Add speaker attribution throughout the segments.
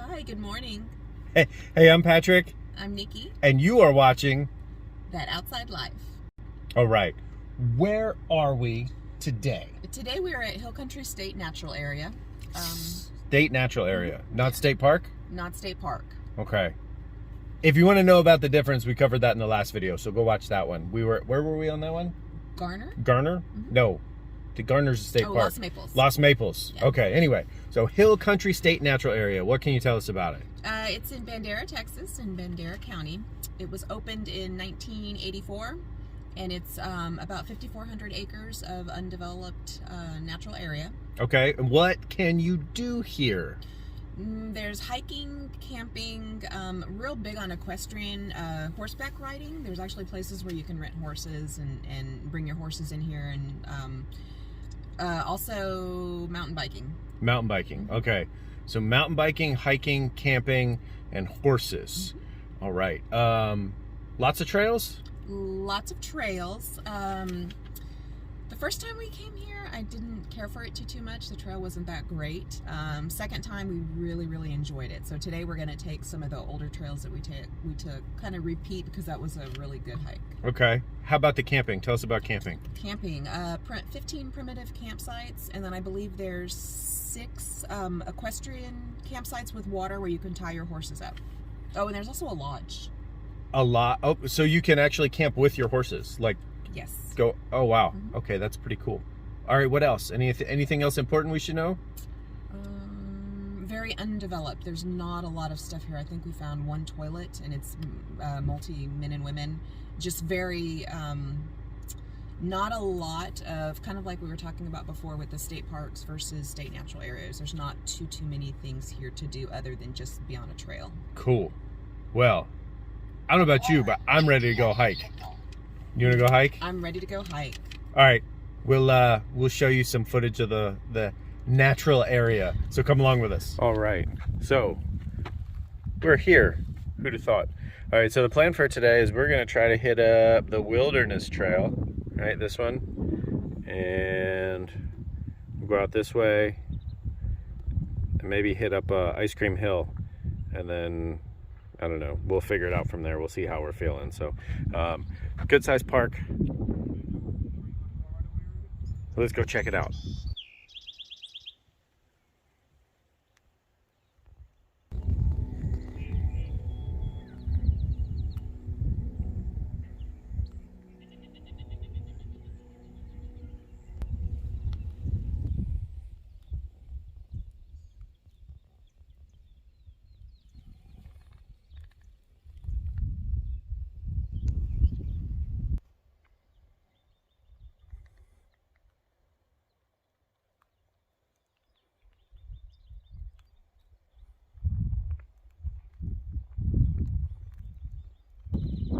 Speaker 1: Hi, good morning.
Speaker 2: Hey, I'm Patrick.
Speaker 1: I'm Nikki.
Speaker 2: And you are watching
Speaker 1: That Outside Life.
Speaker 2: All right. Where are we today?
Speaker 1: Today we are at Hill Country State Natural Area.
Speaker 2: State Natural Area, not State Park?
Speaker 1: Not State Park.
Speaker 2: Okay. If you want to know about the difference, we covered that in the last video, so go watch that one. Where were we on that one?
Speaker 1: Garner?
Speaker 2: Garner?
Speaker 1: Mm-hmm.
Speaker 2: No. The Garner's State Park.
Speaker 1: Los Maples.
Speaker 2: Los Maples.
Speaker 1: Yeah.
Speaker 2: Okay, anyway. So Hill Country State Natural Area. What can you tell us about it?
Speaker 1: It's in Bandera, Texas, in Bandera County. It was opened in 1984, and it's about 5,400 acres of undeveloped natural area.
Speaker 2: Okay, and what can you do here?
Speaker 1: There's hiking, camping, real big on equestrian horseback riding. There's actually places where you can rent horses and bring your horses in here, and also mountain biking.
Speaker 2: Mountain biking, okay. So mountain biking, hiking, camping, and horses.
Speaker 1: Mm-hmm.
Speaker 2: All right. Lots of trails?
Speaker 1: Lots of trails. The first time we came here, I didn't care for it too much. The trail wasn't that great. Second time, we really enjoyed it. So today we're going to take some of the older trails that we took, kind of repeat, because that was a really good hike.
Speaker 2: Okay. How about the camping? Tell us about camping.
Speaker 1: Camping, 15 primitive campsites, and then I believe there's 6 equestrian campsites with water where you can tie your horses up. Oh, and there's also a lodge.
Speaker 2: A lot. Oh, so you can actually camp with your horses, like.
Speaker 1: Yes.
Speaker 2: Go. Oh wow.
Speaker 1: Mm-hmm.
Speaker 2: Okay, that's pretty cool. All right. What else? Anything else important we should know?
Speaker 1: Very undeveloped. There's not a lot of stuff here. I think we found one toilet, and it's multi men and women. Just very not a lot of, kind of like we were talking about before with the state parks versus state natural areas. There's not too many things here to do other than just be on a trail.
Speaker 2: Cool. Well, I don't know about you, but I'm ready to go hike. You want to go hike?
Speaker 1: I'm ready to go hike.
Speaker 2: All right. We'll show you some footage of the natural area. So come along with us. All right. So we're here. Who'd have thought? All right. So the plan for today is we're going to try to hit up the Wilderness Trail, right? This one, and we'll go out this way, and maybe hit up Ice Cream Hill, and then I don't know. We'll figure it out from there. We'll see how we're feeling. So, good sized park. Let's go check it out.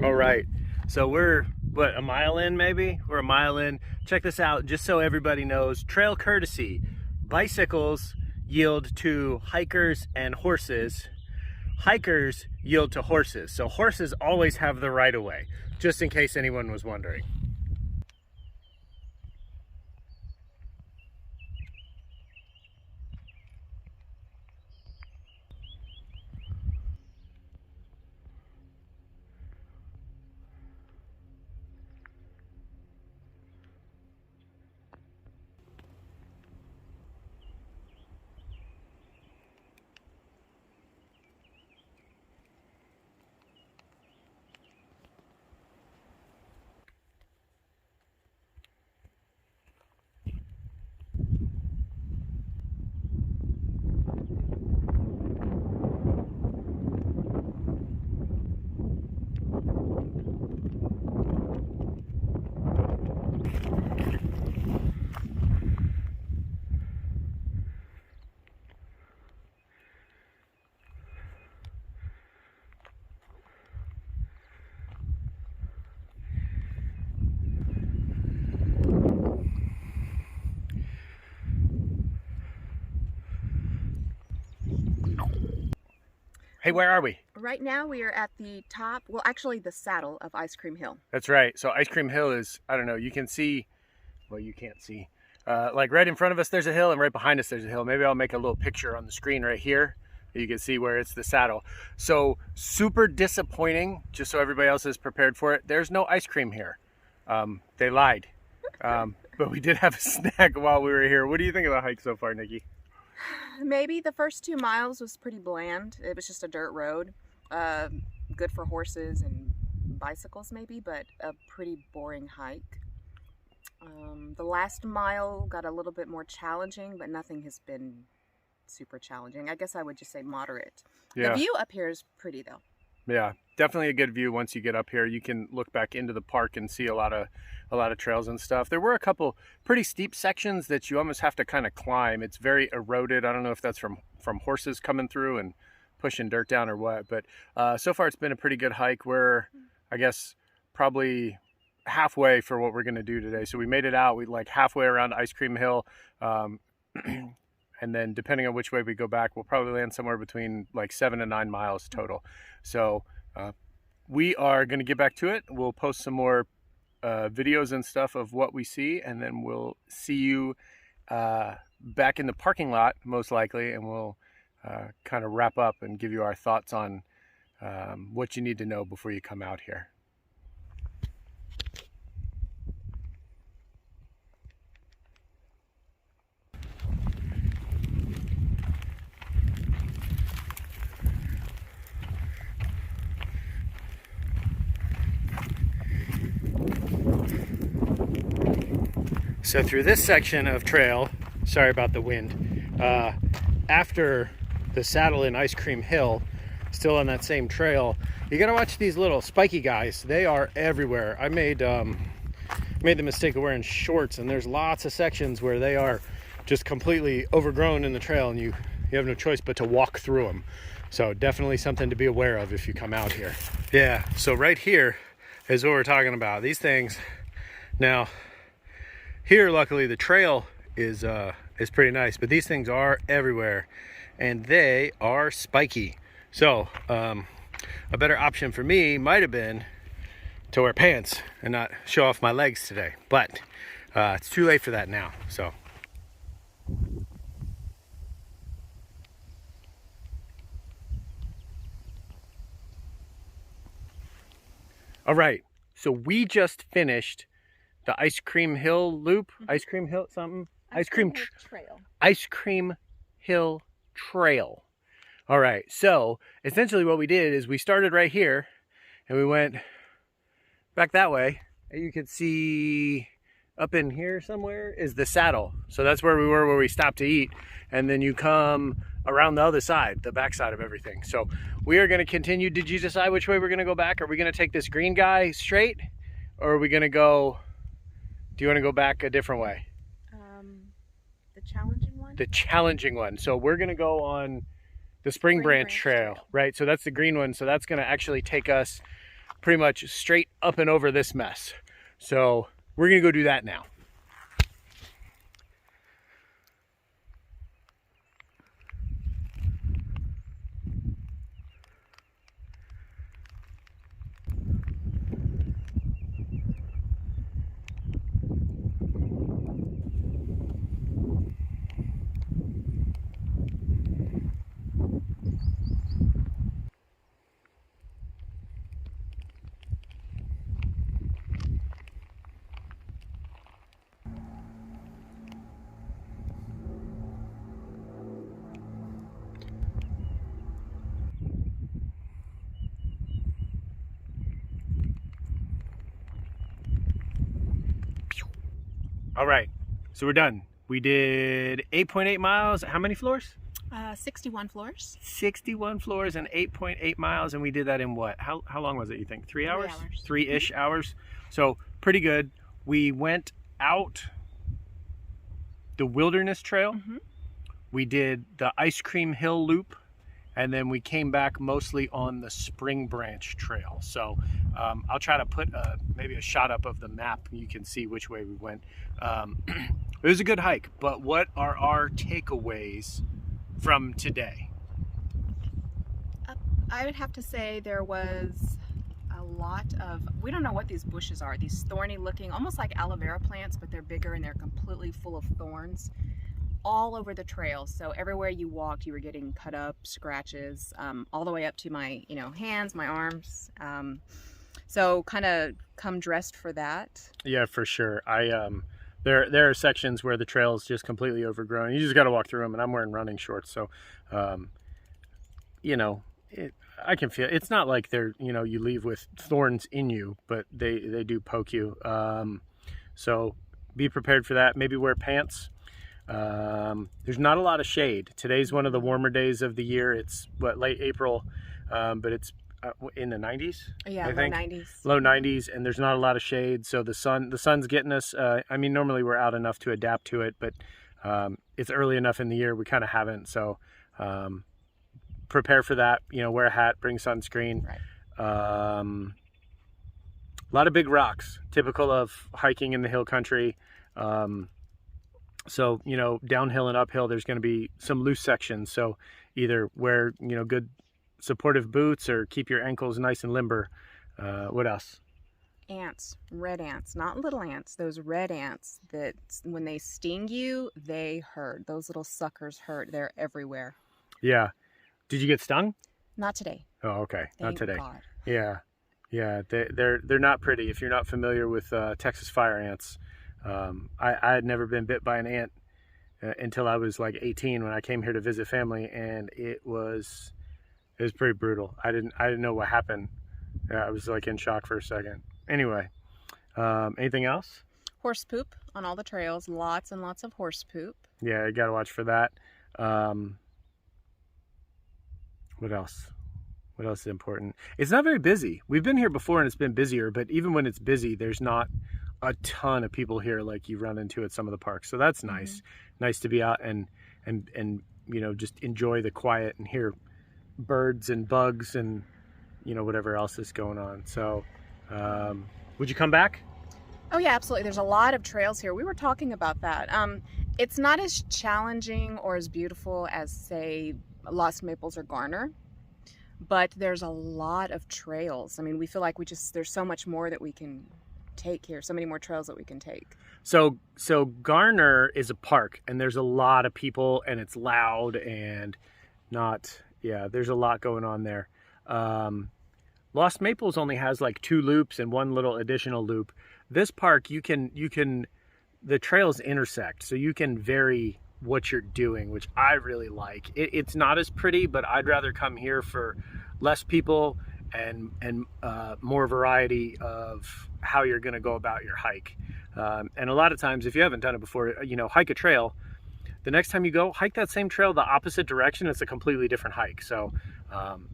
Speaker 2: All right, so we're a mile in, maybe? We're a mile in. Check this out, just so everybody knows, trail courtesy. Bicycles yield to hikers and horses. Hikers yield to horses. So horses always have the right of way, just in case anyone was wondering. Hey, where are we?
Speaker 1: Right now we are at the top, well actually the saddle of Ice Cream Hill.
Speaker 2: That's right. So Ice Cream Hill is, I don't know, you can see, well, you can't see. Like right in front of us there's a hill, and right behind us there's a hill. Maybe I'll make a little picture on the screen right here. You can see where it's the saddle. So super disappointing, just so everybody else is prepared for it. There's no ice cream here. They lied. But we did have a snack while we were here. What do you think of the hike so far, Nikki?
Speaker 3: Maybe the first 2 miles was pretty bland. It was just a dirt road. Good for horses and bicycles maybe, but a pretty boring hike. The last mile got a little bit more challenging, but nothing has been super challenging. I guess I would just say moderate.
Speaker 2: Yeah.
Speaker 3: The view up here is pretty though.
Speaker 2: Yeah, definitely a good view. Once you get up here, you can look back into the park and see a lot of trails and stuff. There were a couple pretty steep sections that you almost have to kind of climb. It's very eroded. I don't know if that's from horses coming through and pushing dirt down or what, but so far it's been a pretty good hike. We're, I guess, probably halfway for what we're going to do today. So we made it out. We like halfway around Ice Cream Hill. And then depending on which way we go back, we'll probably land somewhere between like 7 to 9 miles total. So we are going to get back to it. We'll post some more videos and stuff of what we see, and then we'll see you back in the parking lot most likely, and we'll kind of wrap up and give you our thoughts on what you need to know before you come out here. So through this section of trail, sorry about the wind, after the saddle in Ice Cream Hill, still on that same trail, you gotta watch these little spiky guys. They are everywhere. I made the mistake of wearing shorts, and there's lots of sections where they are just completely overgrown in the trail, and you have no choice but to walk through them. So definitely something to be aware of if you come out here. Yeah, so right here is what we're talking about. These things, now, here, luckily, the trail is pretty nice, but these things are everywhere, and they are spiky. So a better option for me might have been to wear pants and not show off my legs today, but it's too late for that now. So all right, so we just finished the Ice Cream Hill loop. Ice Cream Hill something? Ice Cream Trail. Ice Cream Hill Trail. All right, so essentially what we did is we started right here and we went back that way. And you can see up in here somewhere is the saddle. So that's where we were, where we stopped to eat. And then you come around the other side, the back side of everything. So we are going to continue. Did you decide which way we're going to go back? Are we going to take this green guy straight, or are we going to go, do you want to go back a different way?
Speaker 3: The challenging one? The
Speaker 2: challenging one. So we're going to go on the Spring Branch Trail, right? So that's the green one. So that's going to actually take us pretty much straight up and over this mess. So we're going to go do that now. All right, so we're done. We did 8.8 miles. How many floors?
Speaker 3: 61 floors.
Speaker 2: 61 floors and 8.8 miles, and we did that in what? How long was it, you think? 3 hours? 3-ish hours. So pretty good. We went out the Wilderness Trail. We did the Ice Cream Hill Loop, and then we came back mostly on the Spring Branch Trail. So I'll try to put maybe a shot up of the map. You can see which way we went. It was a good hike, but what are our takeaways from today?
Speaker 3: I would have to say there was a lot of, we don't know what these bushes are, these thorny looking, almost like aloe vera plants, but they're bigger and they're completely full of thorns. all over the trail. So everywhere you walked, you were getting cut up, scratches, all the way up to my, hands, my arms. So kind of come dressed for that.
Speaker 2: Yeah, for sure. There are sections where the trail is just completely overgrown. You just got to walk through them, and I'm wearing running shorts, so I can feel it's not like they're you leave with thorns in you, but they do poke you. So be prepared for that. Maybe wear pants. There's not a lot of shade. Today's one of the warmer days of the year. It's late April, but it's in the 90s.
Speaker 3: Yeah,
Speaker 2: I think.
Speaker 3: low 90s.
Speaker 2: Low 90s, and there's not a lot of shade, so the sun's getting us. I mean, normally we're out enough to adapt to it, but it's early enough in the year we kind of haven't. So prepare for that. Wear a hat, bring sunscreen.
Speaker 3: Right.
Speaker 2: A lot of big rocks, typical of hiking in the hill country. So downhill and uphill, there's going to be some loose sections. So either wear good supportive boots or keep your ankles nice and limber. What else?
Speaker 3: Ants, red ants, not little ants, those red ants that when they sting you, they hurt. Those little suckers hurt. They're everywhere.
Speaker 2: Yeah. Did you get stung?
Speaker 3: Not today.
Speaker 2: Oh, okay.
Speaker 3: Thank
Speaker 2: Not today.
Speaker 3: God.
Speaker 2: Yeah. Yeah. They're not pretty. If you're not familiar with Texas fire ants, I had never been bit by an ant until I was like 18 when I came here to visit family, and it was pretty brutal. I didn't know what happened. I was like in shock for a second. Anyway, anything else?
Speaker 3: Horse poop on all the trails. Lots and lots of horse poop.
Speaker 2: Yeah, you gotta watch for that. What else? What else is important? It's not very busy. We've been here before and it's been busier, but even when it's busy, there's not a ton of people here like you run into at some of the parks. So that's nice. Mm-hmm. Nice to be out and just enjoy the quiet and hear birds and bugs and whatever else is going on. So would you come back?
Speaker 3: Oh yeah, absolutely. There's a lot of trails here. We were talking about that. It's not as challenging or as beautiful as, say, Lost Maples or Garner, but there's a lot of trails. I mean, we feel like there's so much more that we can take here, so many more trails that we can take.
Speaker 2: So Garner is a park, and there's a lot of people, and it's loud and there's a lot going on there. Lost Maples only has like 2 loops and 1 little additional loop. This park, the trails intersect, so you can vary what you're doing, which I really like. It's not as pretty, but I'd rather come here for less people and more variety of how you're going to go about your hike. And a lot of times, if you haven't done it before, hike a trail. The next time you go, hike that same trail the opposite direction. It's a completely different hike. So,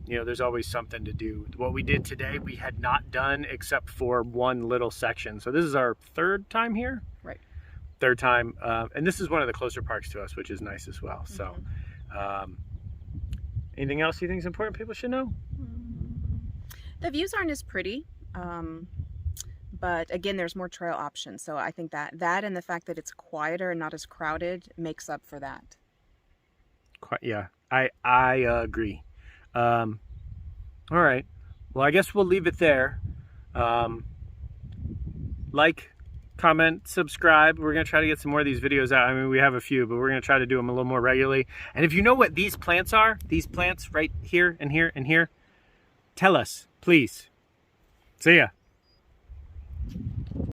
Speaker 2: there's always something to do. What we did today, we had not done except for 1 little section. So this is our 3rd time here.
Speaker 3: Right.
Speaker 2: 3rd time. And this is one of the closer parks to us, which is nice as well. So, anything else you think is important people should know?
Speaker 3: The views aren't as pretty. But again, there's more trail options. So I think that and the fact that it's quieter and not as crowded makes up for that.
Speaker 2: Yeah, I agree. All right. Well, I guess we'll leave it there. Like, comment, subscribe. We're going to try to get some more of these videos out. I mean, we have a few, but we're going to try to do them a little more regularly. And if you know what these plants are, these plants right here and here and here, tell us, please. See ya.